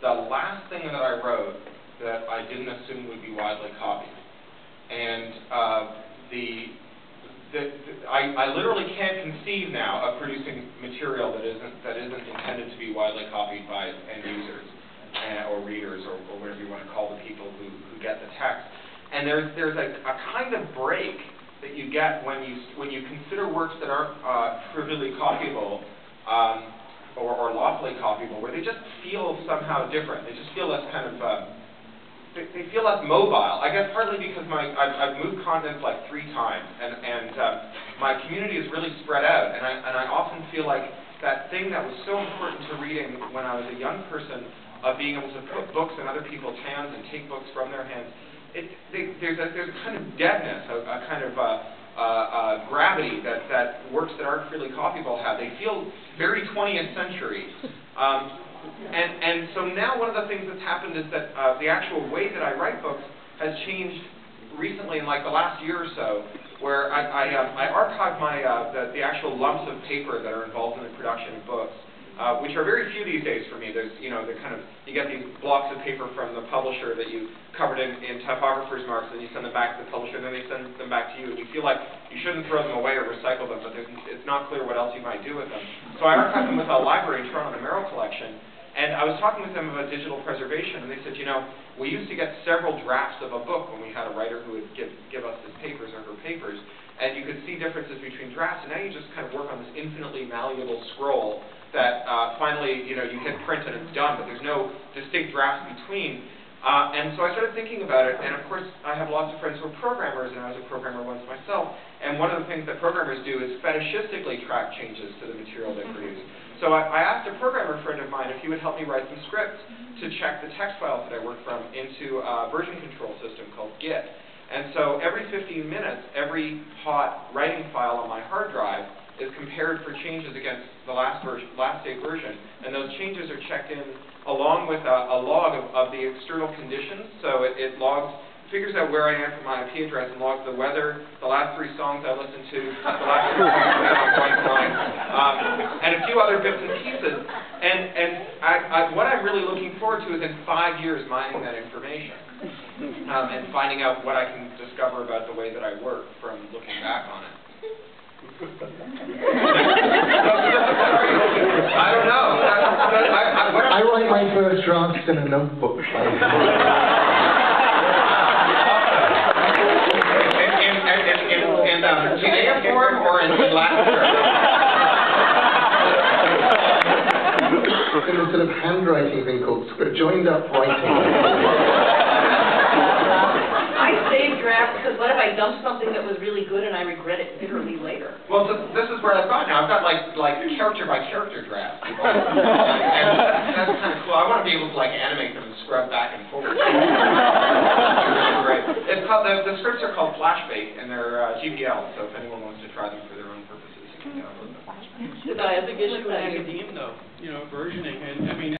the last thing that I wrote that I didn't assume would be widely copied. And I literally can't conceive now of producing material that isn't intended to be widely copied by end users or readers or whatever you want to call the people who get the text. And there's a kind of break that you get when you consider works that aren't trivially copyable or lawfully copyable, where they just feel somehow different. They just feel less kind of they feel less mobile. I guess partly because I've moved continents like 3 times, and my community is really spread out, and I often feel like that thing that was so important to reading when I was a young person, of being able to put books in other people's hands and take books from their hands, there's a kind of deadness, a kind of gravity that works that aren't freely copyable have. They feel very 20th century. And so now one of the things that's happened is that the actual way that I write books has changed recently in like the last year or so, where I archive the actual lumps of paper that are involved in the production of books, which are very few these days for me. There's, you get these blocks of paper from the publisher that you covered in typographer's marks, and you send them back to the publisher, and then they send them back to you, and you feel like you shouldn't throw them away or recycle them, but it's not clear what else you might do with them. So I archive them with a library in Toronto, the Merrill Collection, and I was talking with them about digital preservation, and they said, we used to get several drafts of a book when we had a writer who would give us his papers or her papers, and you could see differences between drafts, and now you just kind of work on this infinitely malleable scroll that finally, you hit print and it's done, but there's no distinct drafts between. And so I started thinking about it, and of course I have lots of friends who are programmers, and I was a programmer once myself, and one of the things that programmers do is fetishistically track changes to the material they produce. So I asked a programmer friend of mine if he would help me write some scripts to check the text files that I work from into a version control system called Git. And so every 15 minutes, every hot writing file on my hard drive is compared for changes against the last state version, and those changes are checked in along with a log of the external conditions. So it figures out where I am from my IP address and logs the weather, the last 3 songs I listened to, the last 3 songs I have on Point Line, and a few other bits and pieces. And what I'm really looking forward to is in 5 years mining that information and finding out what I can discover about the way that I work from looking back on it. I don't know. I write my first drafts in a notebook. In cuneiform or in Latin? In a sort of handwriting thing called joined up writing. I save drafts because what if I dump something that was really good and I regret it bitterly later? Well, this is where I've got now. I've got like character by character drafts, and that's kind of cool. I want to be able to animate them and scrub back and forward. It's really great. It's called the scripts are called Flashbake, and they're GPL. So if anyone wants to try them for their own purposes, you can download them. That's a big issue in academia, though. Versioning, and I mean.